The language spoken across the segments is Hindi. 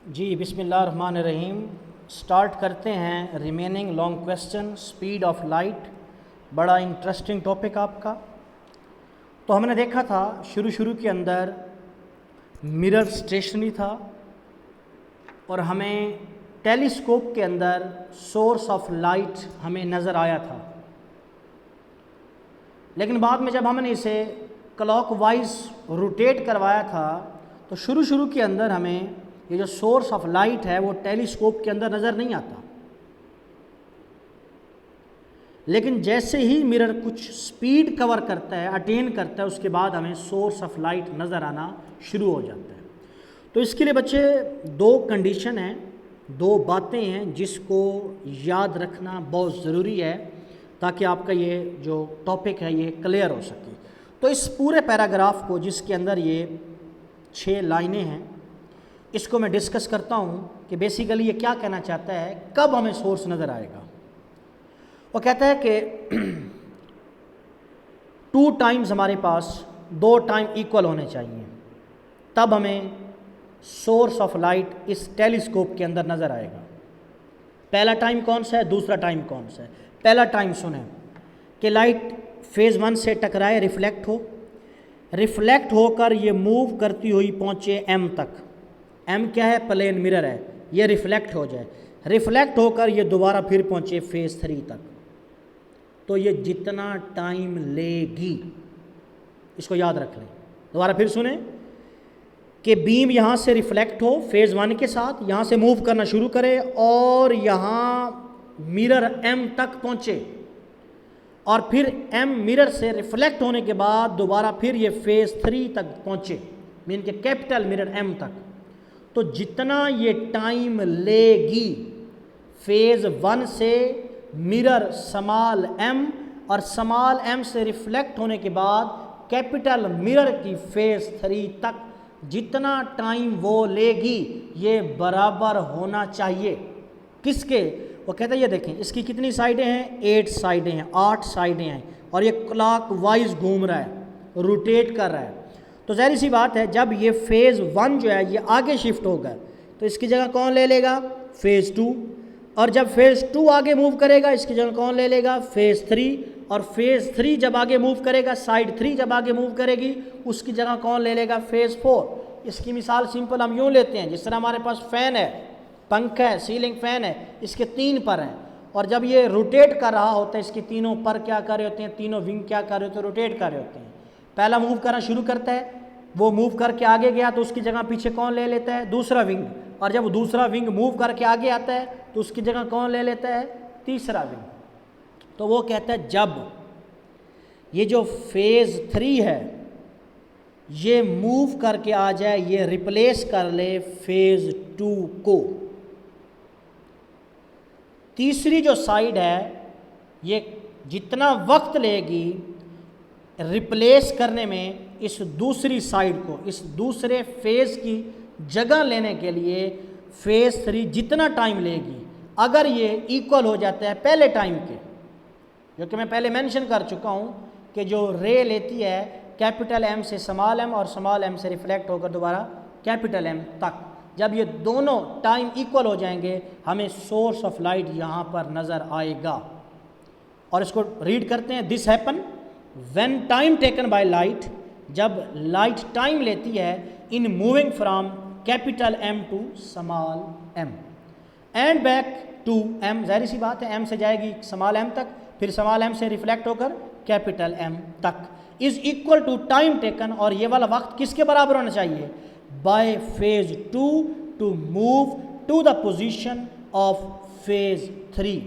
जी बिस्मिल्लाहिर्रहमानिर्रहीम। स्टार्ट करते हैं remaining long question speed of light. बड़ा इंटरेस्टिंग टॉपिक आपका। तो हमने देखा था शुरू के अंदर मिरर स्टेशनरी था और हमें टेलीस्कोप के अंदर सोर्स ऑफ लाइट हमें नज़र आया था, लेकिन बाद में जब हमने इसे क्लॉकवाइज रोटेट करवाया था तो शुरू के अंदर हमें ये जो सोर्स ऑफ लाइट है वो टेलीस्कोप के अंदर नज़र नहीं आता। लेकिन जैसे ही मिरर कुछ स्पीड कवर करता है, अटेन करता है, उसके बाद हमें सोर्स ऑफ लाइट नज़र आना शुरू हो जाता है। तो इसके लिए बच्चे दो कंडीशन हैं, दो बातें हैं जिसको याद रखना बहुत ज़रूरी है ताकि आपका ये जो टॉपिक है ये क्लियर हो सके। तो इस पूरे पैराग्राफ को जिसके अंदर ये 6 लाइनें हैं, इसको मैं डिस्कस करता हूँ कि बेसिकली ये क्या कहना चाहता है, कब हमें सोर्स नज़र आएगा। वो कहता है कि 2 टाइम्स हमारे पास 2 टाइम इक्वल होने चाहिए, तब हमें सोर्स ऑफ लाइट इस टेलीस्कोप के अंदर नज़र आएगा। पहला टाइम कौन सा है, दूसरा टाइम कौन सा है। पहला टाइम सुने कि लाइट फेज़ 1 से टकराए, रिफ्लेक्ट होकर ये मूव करती हुई पहुँचे M तक। M क्या है, प्लेन मिरर है, ये रिफ्लेक्ट हो जाए, रिफ्लेक्ट होकर ये दोबारा फिर पहुँचे फेज़ 3 तक। तो ये जितना टाइम लेगी, इसको याद रख लें। दोबारा फिर सुने कि बीम यहाँ से रिफ्लेक्ट हो फेज़ 1 के साथ, यहाँ से मूव करना शुरू करे और यहाँ मिरर M तक पहुँचे और फिर M मिरर से रिफ्लेक्ट होने के बाद दोबारा फिर ये फेज़ 3 तक पहुँचे, मीन के कैपिटल मिरर M तक। तो जितना ये टाइम लेगी फेज़ 1 से मिरर स्मॉल m और स्मॉल m से रिफ्लेक्ट होने के बाद कैपिटल मिरर की फेज़ 3 तक, जितना टाइम वो लेगी ये बराबर होना चाहिए किसके। वो कहता है ये देखें, इसकी कितनी साइडें हैं, 8 साइडें हैं, 8 साइडें हैं और ये क्लॉकवाइज घूम रहा है, रोटेट कर रहा है। तो ज़ाहिर सी बात है जब ये फेज़ 1 जो है ये आगे शिफ्ट होगा तो इसकी जगह कौन ले लेगा, फेज़ 2। और जब फेज़ 2 आगे मूव करेगा इसकी जगह कौन ले लेगा, फेज़ 3। और फेज़ 3 जब आगे मूव करेगा, साइड 3 जब आगे मूव करेगी उसकी जगह कौन ले लेगा, फेज़ 4। इसकी मिसाल सिंपल हम यूँ लेते हैं, जिस तरह हमारे पास फ़ैन है, पंखा है, सीलिंग फ़ैन है, इसके 3 पर हैं और जब ये रोटेट कर रहा होता है इसके तीनों पर क्या कर रहे होते हैं, तीनों विंग क्या कर रहे होते हैं, रोटेट कर रहे होते हैं। पहला मूव करना शुरू करता है, वो मूव करके आगे गया तो उसकी जगह पीछे कौन ले लेता है, दूसरा विंग। और जब दूसरा विंग मूव करके आगे आता है तो उसकी जगह कौन ले लेता है, तीसरा विंग। तो वो कहता है जब ये जो फेज़ 3 है ये मूव करके आ जाए, ये रिप्लेस कर ले फेज़ 2 को, तीसरी जो साइड है ये जितना वक्त लेगी रिप्लेस करने में इस दूसरी साइड को, इस दूसरे फेज़ की जगह लेने के लिए फेज़ 3 जितना टाइम लेगी, अगर ये इक्वल हो जाता है पहले टाइम के, जो कि मैं पहले मेंशन कर चुका हूँ कि जो रे लेती है कैपिटल M से स्मॉल m और स्मॉल m से रिफ्लेक्ट होकर दोबारा कैपिटल M तक, जब ये दोनों टाइम इक्वल हो जाएंगे हमें सोर्स ऑफ लाइट यहाँ पर नज़र आएगा। और इसको रीड करते हैं, this happen when time taken by light, जब लाइट टाइम लेती है in moving from capital M to small m and back to M। ज़ाहिर सी बात है M से जाएगी स्मॉल m तक, फिर स्मॉल m से रिफ्लेक्ट होकर कैपिटल M तक, is equal to time taken. और ये वाला वक्त किसके बराबर होना चाहिए, by phase 2 to move to the position of phase 3,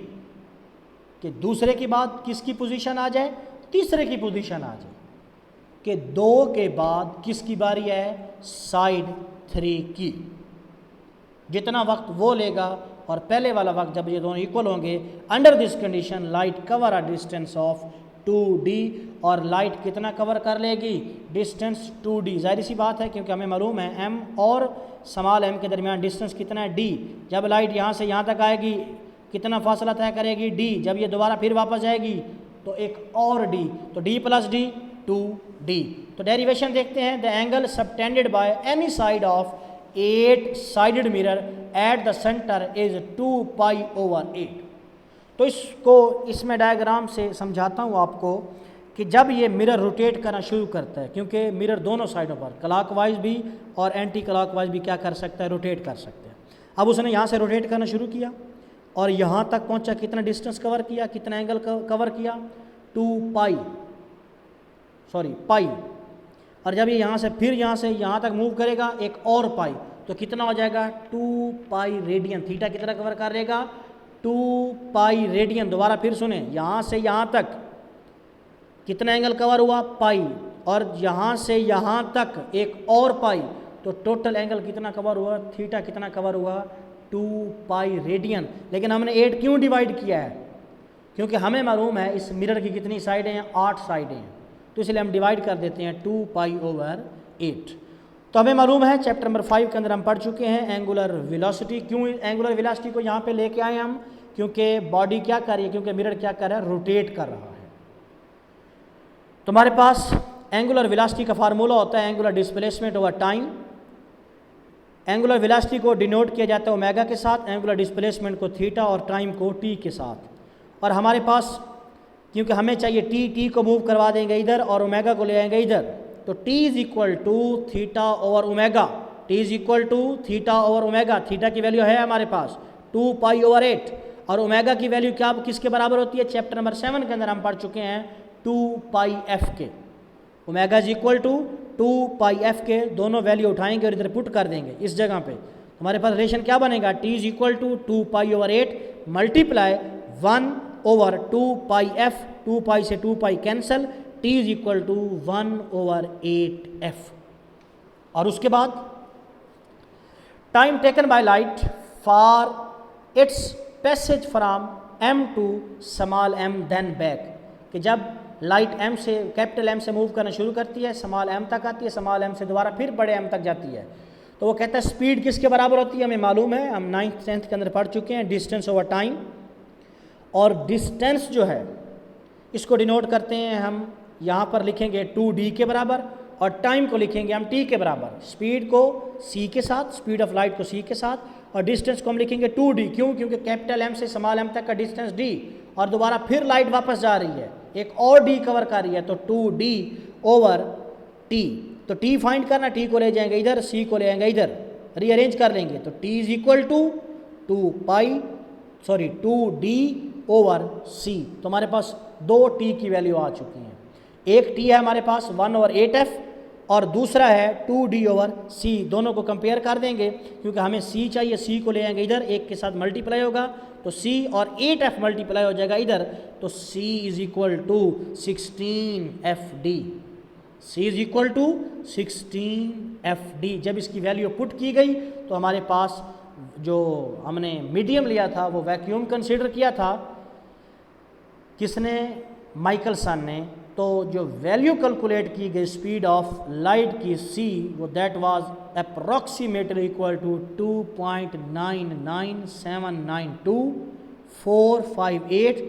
कि दूसरे के बाद किसकी पोजीशन आ जाए, तीसरे की पोजीशन आ जाए, कि 2 के बाद किसकी बारी है, साइड 3 की। जितना वक्त वो लेगा और पहले वाला वक्त जब ये दोनों इक्वल होंगे, under this condition light cover a distance of 2d। और लाइट कितना कवर कर लेगी, डिस्टेंस 2d। ज़ाहिर सी बात है क्योंकि हमें मालूम है m और स्मॉल m के दरमियान डिस्टेंस कितना है, d। जब लाइट यहाँ से यहाँ तक आएगी कितना फासला तय करेगी, d। जब ये दोबारा फिर वापस जाएगी तो एक और d, तो d प्लस d 2d। तो डेरिवेशन देखते हैं, the angle subtended by any side of 8 sided mirror at the centre is 2π/8। तो इसमें डायग्राम से समझाता हूँ आपको कि जब ये मिरर रोटेट करना शुरू करता है, क्योंकि मिरर दोनों साइडों पर क्लॉकवाइज भी और एंटी क्लॉकवाइज भी क्या कर सकता है, रोटेट कर सकते हैं। अब उसने यहाँ से रोटेट करना शुरू किया और यहाँ तक पहुँचा, कितना डिस्टेंस कवर किया, कितना एंगल कवर किया, 2π और जब ये यहाँ से फिर यहाँ से यहाँ तक मूव करेगा एक और पाई, तो कितना हो जाएगा 2π रेडियन। थीटा कितना कवर करेगा, 2π रेडियन। दोबारा फिर सुने, यहाँ से यहाँ तक कितना एंगल कवर हुआ, पाई, और यहाँ से यहाँ तक एक और पाई, तो टोटल एंगल कितना कवर हुआ, थीटा कितना कवर हुआ, 2π रेडियन। लेकिन हमने 8 क्यों डिवाइड किया है, क्योंकि हमें मालूम है इस मिरर की कितनी साइडें हैं, 8 साइडें हैं, तो इसलिए हम डिवाइड कर देते हैं 2π/8। तो हमें मालूम है चैप्टर नंबर 5 के अंदर हम पढ़ चुके हैं एंगुलर वेलोसिटी। क्यों एंगुलर वेलोसिटी को यहाँ पे लेके आए हम, क्योंकि बॉडी क्या कर रही है, क्योंकि मिरर क्या कर रहा है, रोटेट कर रहा है। तुम्हारे पास एंगुलर वेलोसिटी का फार्मूला होता है angular displacement over time. Angular velocity को डिनोट किया जाता है ओमेगा के साथ, एंगुलर डिस्प्लेसमेंट को थीटा और टाइम को टी के साथ। और हमारे पास क्योंकि हमें चाहिए टी को मूव करवा देंगे इधर और ओमेगा को ले आएंगे इधर, तो T is equal to theta over omega. T is equal to theta over omega. Theta की वैल्यू है हमारे पास 2π/8 और ओमेगा की वैल्यू क्या किसके बराबर होती है, चैप्टर नंबर 7 के अंदर हम पढ़ चुके हैं 2πf के। Omega is equal to 2πf के, दोनों वैल्यू उठाएंगे और इधर पुट कर देंगे इस जगह पे। हमारे पास रिलेशन क्या बनेगा, T is equal to 2π/8 multiply 1/2πf, 2π से 2π cancel, t is equal to 1/8f। और उसके बाद time taken by light for its passage from m to small m then back, कि जब लाइट m से कैपिटल M से मूव करना शुरू करती है, स्मॉल m तक आती है, स्मॉल m से दोबारा फिर बड़े m तक जाती है, तो वो कहता है स्पीड किसके बराबर होती है, हमें मालूम है, हम 9th 10th के अंदर पढ़ चुके हैं, डिस्टेंस ओवर टाइम। और डिस्टेंस जो है इसको डिनोट करते हैं हम, यहाँ पर लिखेंगे 2d के बराबर और टाइम को लिखेंगे हम t के बराबर। स्पीड को c के साथ, स्पीड ऑफ लाइट को c के साथ, और डिस्टेंस को हम लिखेंगे 2d। क्यों, क्योंकि कैपिटल M से स्मॉल m तक का डिस्टेंस d, और दोबारा फिर लाइट वापस जा रही है, एक और d कवर कर रही है, तो 2d/t। तो t फाइंड करना, t को ले जाएंगे इधर, c को ले आएंगे इधर, रीअरेंज कर लेंगे, तो t is equal to 2d/c। तो हमारे पास 2t की वैल्यू आ चुकी है। एक t है हमारे पास 1/8f और दूसरा है 2d/c। दोनों को कंपेयर कर देंगे, क्योंकि हमें c चाहिए, c को ले आएंगे इधर, एक के साथ मल्टीप्लाई होगा तो c और 8f मल्टीप्लाई हो जाएगा इधर, तो c is equal to 16fd। c is equal to 16fd। जब इसकी वैल्यू पुट की गई तो हमारे पास जो हमने मीडियम लिया था वो वैक्यूम कंसीडर किया था, किसने, माइकलसन ने। तो जो वैल्यू कैलकुलेट की गई स्पीड ऑफ लाइट की c, वो that was approximately equal to 2.99792,458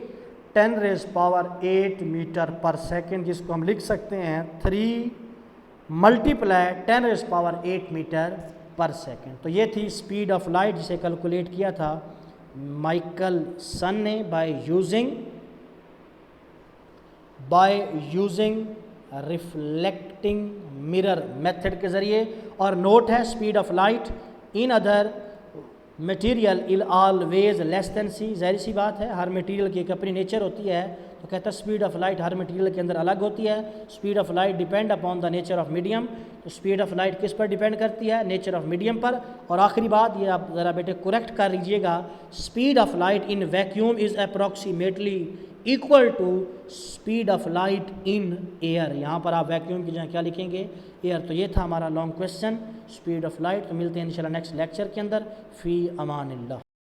10⁻8 metre पर सेकेंड, जिसको हम लिख सकते हैं 3 × 10⁸ मीटर पर सेकेंड। तो ये थी स्पीड ऑफ लाइट जिसे कैलकुलेट किया था माइकलसन ने by using reflecting mirror method के ज़रिए। और नोट है, speed of light in other material will always less than c। ज़ाहिर सी बात है, हर मटेरियल की एक अपनी नेचर होती है, तो कहता है speed of light her material के अंदर अलग होती है। Speed of light depend upon the nature of medium. तो स्पीड ऑफ लाइट किस पर डिपेंड करती है, नेचर ऑफ मीडियम पर। और आखिरी बात, ये आप ज़रा बेटे करेक्ट कर लीजिएगा, speed of light in vacuum is approximately equal to speed of light in air. यहाँ पर आप वैक्यूम की जगह क्या लिखेंगे, एयर। तो ये था हमारा long question speed of light. तो मिलते हैं इंशाल्लाह नेक्स्ट लेक्चर के अंदर। फ़ी अमानिल्लाह।